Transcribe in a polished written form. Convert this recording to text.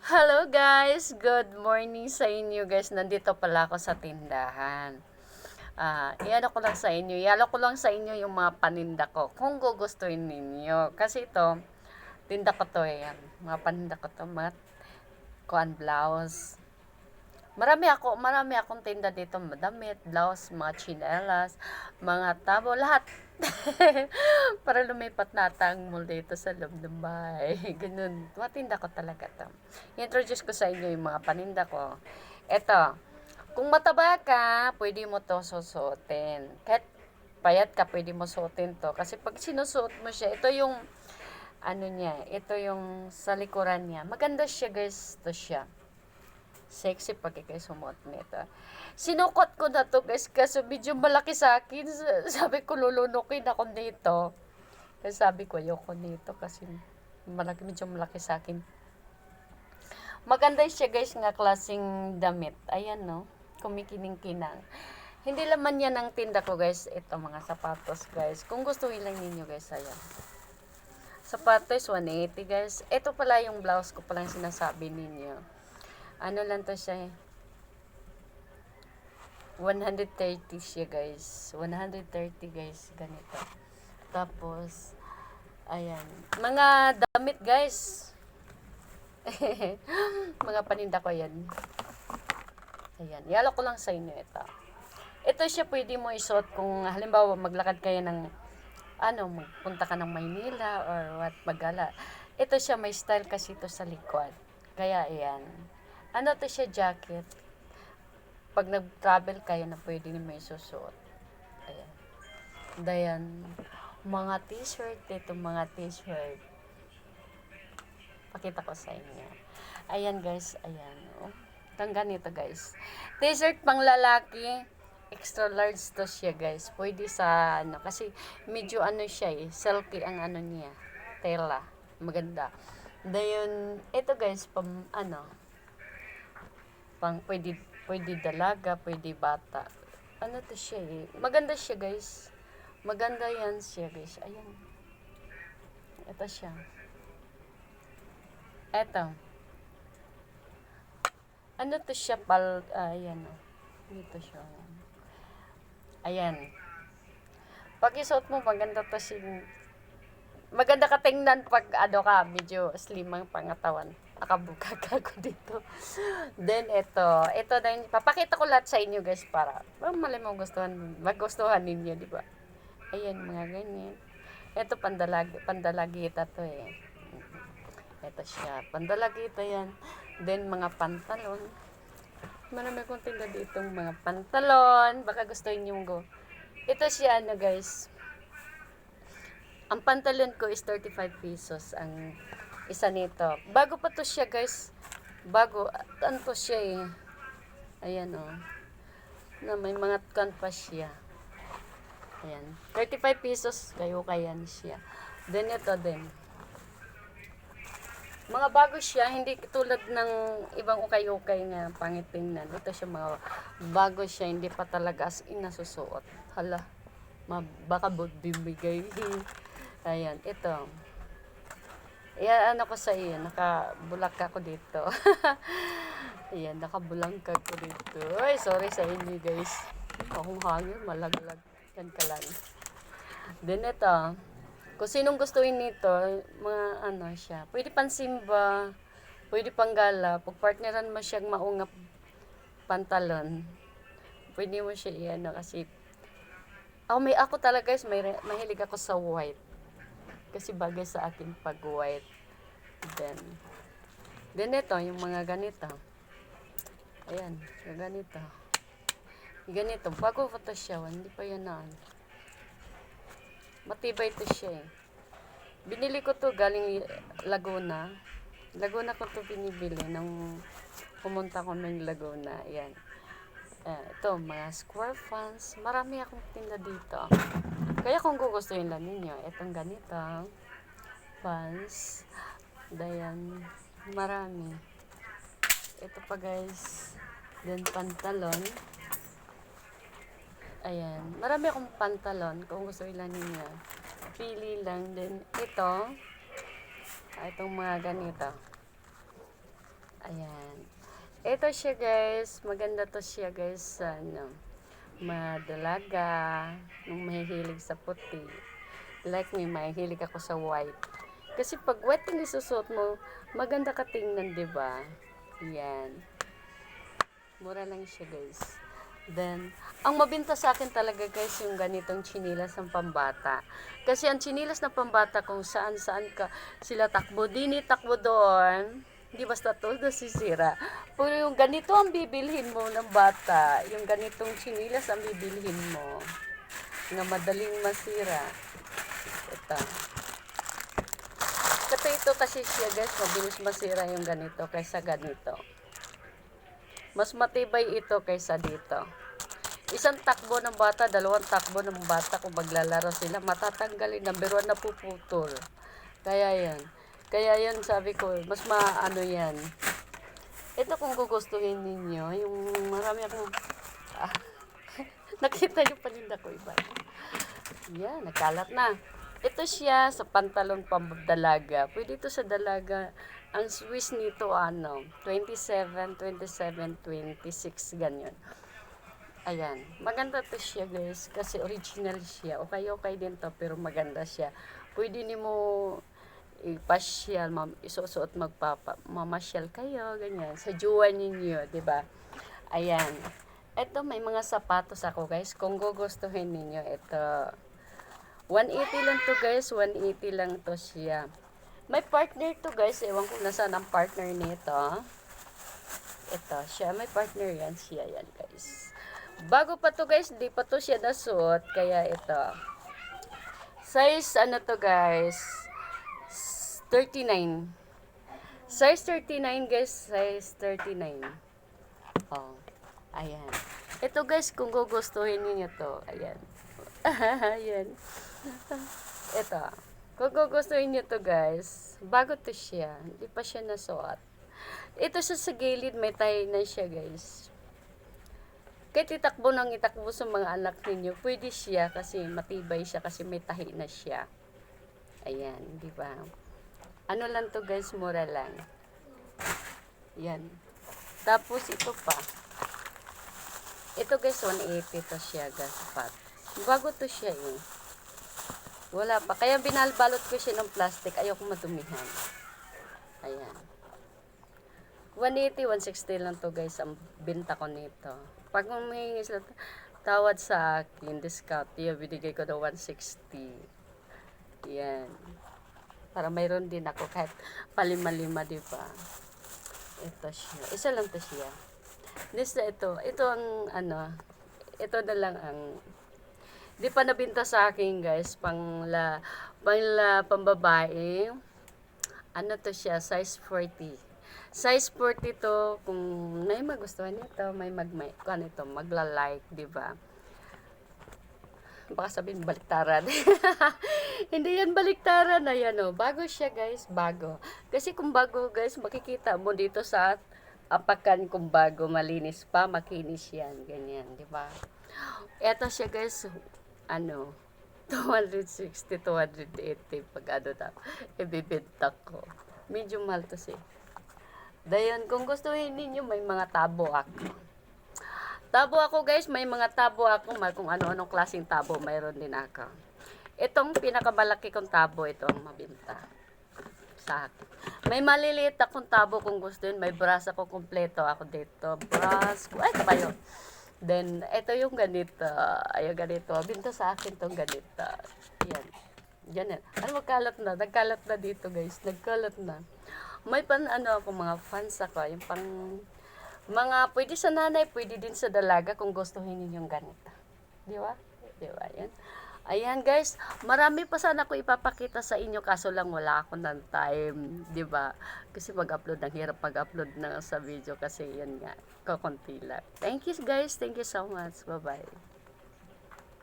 Hello guys! Good morning sa inyo guys. Nandito pala ako sa tindahan. Ialo ko lang sa inyo yung mga paninda ko. Kung gugustuhin ninyo. Kasi ito, tinda ko to eh. Mga paninda ko to. Mga kuan blouse. Marami akong tinda dito. Damit, blouse, mga chinelas, mga tabo, lahat. Para lumipat nata ang mall dito sa loob ng bahay. Ganun. Matinda ko talaga to. I-introduce ko sa inyo yung mga paninda ko. Eto, kung mataba ka, pwede mo to susuotin. Kahit payat ka, pwede mo suotin to. Kasi pag sinusuot mo siya, ito yung, ito yung sa likuran niya. Maganda siya guys, to siya. Sexy pag ikay sumuot nito. Sinukot ko na to guys kasi medyo malaki sa akin. Sabi ko lulunukin ako dito. Kasi sabi ko ayoko nito kasi medyo malaki sa akin. Maganda siya guys nga klaseng damit. Ayan no. Kumikining-kinang. Hindi laman yan ang tinda ko guys. Ito mga sapatos guys. Kung gusto lang ninyo guys. Ayan. Sapatos 180 guys. Ito pala yung blouse ko palang sinasabi ninyo. Ano lang to siya eh. 130 siya guys. 130 guys. Ganito. Tapos, ayan. Mga damit guys. Mga paninda ko yan. Ayan. Yalo ko lang sa inyo ito. Ito siya pwede mo isuot kung halimbawa maglakad kayo ng magpunta ka ng Maynila or what, magala. Ito siya may style kasi ito sa likod. Kaya ayan. Ano to siya jacket. Pag nag-travel kayo na pwede niyo may susuot. Ayan. Dayan. Mga t-shirt. Ito mga t-shirt. Pakita ko sa inyo. Ayan guys. Ayan. Oh. Itong ganito guys. T-shirt pang lalaki. Extra large to siya guys. Pwede sa kasi medyo siya eh. Silky ang niya. Tela. Maganda. Dayon, ito guys, pwede dalaga, pwede bata. Ano to siya eh. Maganda siya guys. Maganda yan siya guys. Ayan. Ito siya. Ito. Ano to siya ayan o. Dito siya. Ayan. Pag isuot mo, maganda to siya. Maganda ka tingnan pag medyo slim ang pangatawan. Nakabukag ako dito. Then ito na yung papakita ko lahat sa inyo guys para malay mo magustuhan ninyo, di ba? Ayan mga ganyan. Ito pandalagita to eh. Ito siya, pandalagita yan. Then mga pantalon. Marami kong tinda ditong mga pantalon. Baka gusto niyo go. Ito siya guys. Ang pantalon ko is 35 pesos ang isa nito. Bago pa to siya guys. Bago. Ano to siya eh. Ayan o. Na may mga kan pa siya. Ayan. 35 pesos. Kayan siya. Then ito din. Mga bago siya. Hindi tulad ng ibang ukay-ukay nga pangit tingnan. Ito siya mga bago siya. Hindi pa talaga as in nasusuot. Hala. Baka bibigay. Ayan, ito. Ayan, ko sa iyo. Nakabulak ako dito. Ayan, nakabulangkag ko dito. Ay, sorry sa inyo guys. Akong hangin, malaglag. Yan ka lang. Then ito. Kung sinong gustuin nito, mga siya. Pwede pang simba. Pwede pang gala. Pag partneran mo siyang maungap pantalon. Pwede mo siya kasi ako talaga guys, mahilig ako sa white. Kasi bagay sa akin pag white. Then ito, yung mga ganito. Ayan, yung ganito. Yung ganito, bago pa to siya, hindi pa yan na. Matibay to siya eh. Binili ko to galing Laguna. Laguna ko to binibili nung pumunta ko ng Laguna. Ayan. Ito, mga square fans. Marami akong tinda dito. Kaya kung gugustuhin lang ninyo, itong ganito, pants, dayan, marami. Ito pa guys, then pantalon. Ayan, marami akong pantalon, kung gustuhin lang ninyo. Pili lang din. Itong mga ganito. Ito siya guys, maganda to siya guys sa ano, madalaga, nung mahihilig sa puti. Like me, mahihilig ako sa white. Kasi pag white yung isusuot mo, maganda ka tingnan, di ba? Yan. Mura lang siya guys. Then, ang mabinta sa akin talaga guys, yung ganitong chinilas ng pambata. Kasi ang chinilas na pambata, kung saan-saan ka sila takbo, dini takbo doon, hindi basta todo sisira. Pero yung ganito ang bibilhin mo ng bata, yung ganitong chinilas ang bibilhin mo, na madaling masira. Ito. Ito kasi siya guys, mabilis masira yung ganito kaysa ganito. Mas matibay ito kaysa dito. Isang takbo ng bata, dalawang takbo ng bata kung maglalaro sila, matatanggalin, number 1 na puputol. Kaya yan. Kaya yan sabi ko, mas maano yan. Ito kung gugustuhin ninyo, yung marami akong, ah, nakita nyo paninda ko iba. Yan, nagkalat na. Ito siya sa pantalon pambdalaga. Pwede ito sa dalaga. Ang Swiss nito, 27, 27, 26, ganyan. Ayan. Maganda to siya, guys. Kasi original siya. Okay din to, pero maganda siya. Pwede ni mo ipasyal, isusuot mamasyal kayo, ganyan. Sa juwa ninyo, di ba? Ayan. Ito, may mga sapatos ako, guys. Kung gugustuhin ninyo, ito. 180 lang to guys, 180 lang to siya. May partner to guys, ewan ko nasaan ang partner nito. Ito, siya, may partner yan, siya yan guys. Bago pa to guys, di pa to siya nasuot, kaya ito. Size, ano to guys, 39. Size 39 guys, size 39. Oh, ayan. Ito guys, kung gugustuhin niyo to, ayan. Ayan. Ito. Kung gugustuhin nyo to guys, bago to siya. Hindi pa siya nasuot. Ito siya sa gilid, may tahi na siya guys. Kahit itakbo ng itakbo sa mga anak ninyo, pwede siya kasi matibay siya kasi may tahi na siya. Ayan, di ba? Ano lang to guys, mura lang. Yan. Tapos ito pa. Ito guys, 180 to siya guys, sapat. Bago to siya eh. Wala pa. Kaya binalbalot ko siya ng plastic. Ayoko madumihan. Ayan. 180, 160 lang to guys ang binta ko nito. Pag humingi sila tawad sa akin, discount, binigay ko na 160. Yan. Para mayroon din ako kahit palima-lima, di ba? Ito siya. Isa lang to siya. Ito ang ito na lang ang di pa nabinta sa akin guys, pambabae. Ano to siya, size 40. Size 40 to, kung may magustuhan nito, magla-like, di ba? Baka sabihin baliktaran. Hindi yan baliktaran, ayan o. Bago siya guys, bago. Kasi kung bago guys, makikita mo dito sa apakan kung bago, malinis pa, makinis yan, ganyan, di ba? Eto siya guys, 260, 280 pag ibibenta ko. Medyo mahal to siya. Dayon, kung gustuhin ninyo, may mga tabo ako. Tabo ako guys, may mga tabo ako, kung ano-anong klaseng tabo, mayroon din ako. Itong pinakamalaki kong tabo, ito ang mabenta sa akin. May maliliit akong tabo kung gustuhin, may brass ako, kompleto ako dito. Brass, ay, ito pa yun. Then, ito yung ganito. Ayun, ganito. Binta sa akin tong ganito. Yan. Yan yan. Magkalat na. Nagkalat na dito, guys. Nagkalat na. May ako, mga fans ako. Yung mga, pwede sa nanay, pwede din sa dalaga kung gustuhin ninyong ganito. Di ba? Di ba? Yan. Ayan guys, marami pa sana ako ipapakita sa inyo kaso lang wala ako ng time, 'di ba? Kasi mag-upload ang hirap mag-upload na sa video kasi yan nga, kakunti lang. Thank you guys, thank you so much. Bye-bye.